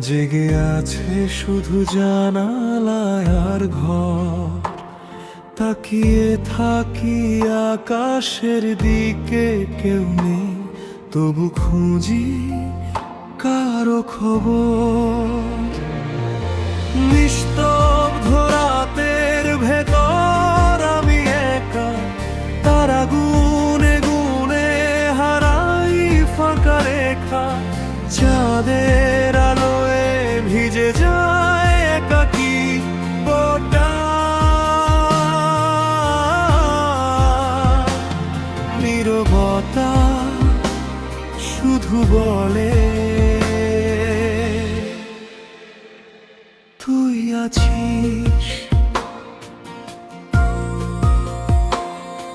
জেগে আছে শুধু জানালায় আর ঘর, তাকিয়ে থাকি আকাশের দিকে, কেউ নেই তবু খুঁজি কারো খবর। নিস্তব্ধ রাতের ভেতর আমি একা, তারা গুনে গুনে হারাই ফাঁকা রেখা। চাঁদের আলোয় ভিজে যায় একাকী বোটা, নীরবতা শুধু বলে তুই আছিস,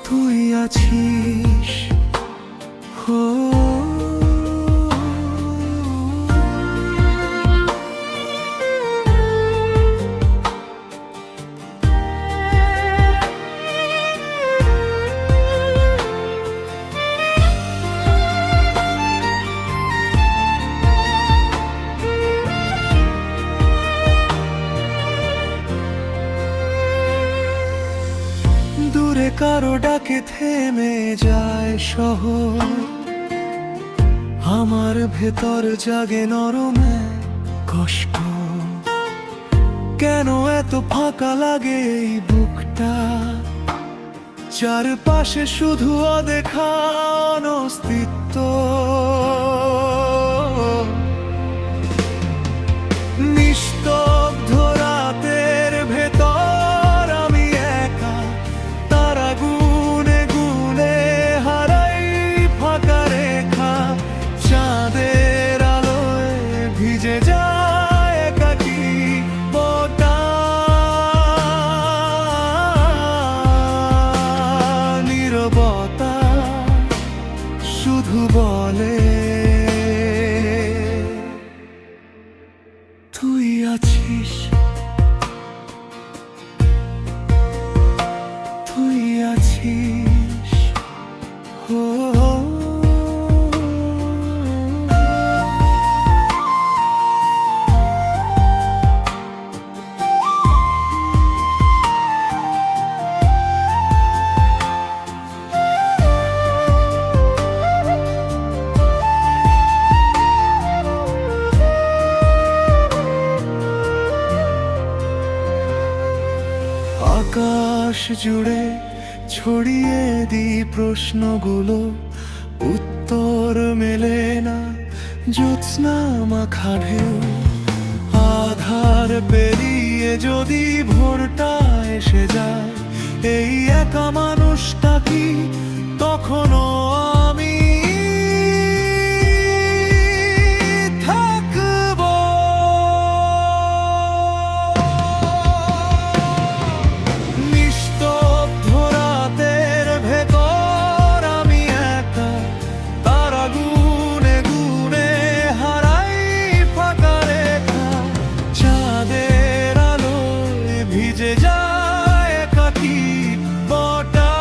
তুই আছিস। হো দূরে কারো ডাকে থেমে যায় শহর, আমার ভেতর জাগে নরম কষ্ট। কেন এত ফাঁকা লাগে এই বুকটা, চারপাশে শুধু অদেখা অস্তিত্ব। নিস্তব্ধ রাতের ভেতর আমি একা, তারা গুনে গুনে হারাই ফাঁকা রেখা। চাঁদের আলোয় ভিজে যায় একাকী বোটা, নীরবতা শুধু বলে তুই আছিস, তুই আছিস। হো আকাশ জুড়ে ছড়িয়ে দিই প্রশ্নগুলো, উত্তর মেলে না জ্যোৎস্না মাখা ঢেউ। আধার পেরিয়ে যদি ভোরটা এসে যায়, এই একা মানুষটা কি তখনও আমি থাকবো? নিস্তব্ধ রাতের ভেতর আমি একা, তারা গুনে গুনে হারাই ফাঁকা রেখা। চাঁদের আলোয় ভিজে যায় একাকী বোটা,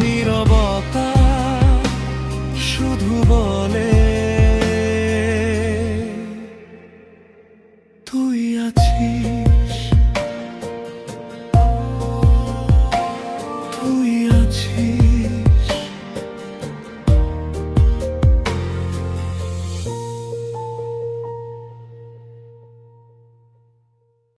নীরবতা শুধু বলে তুই আছিস।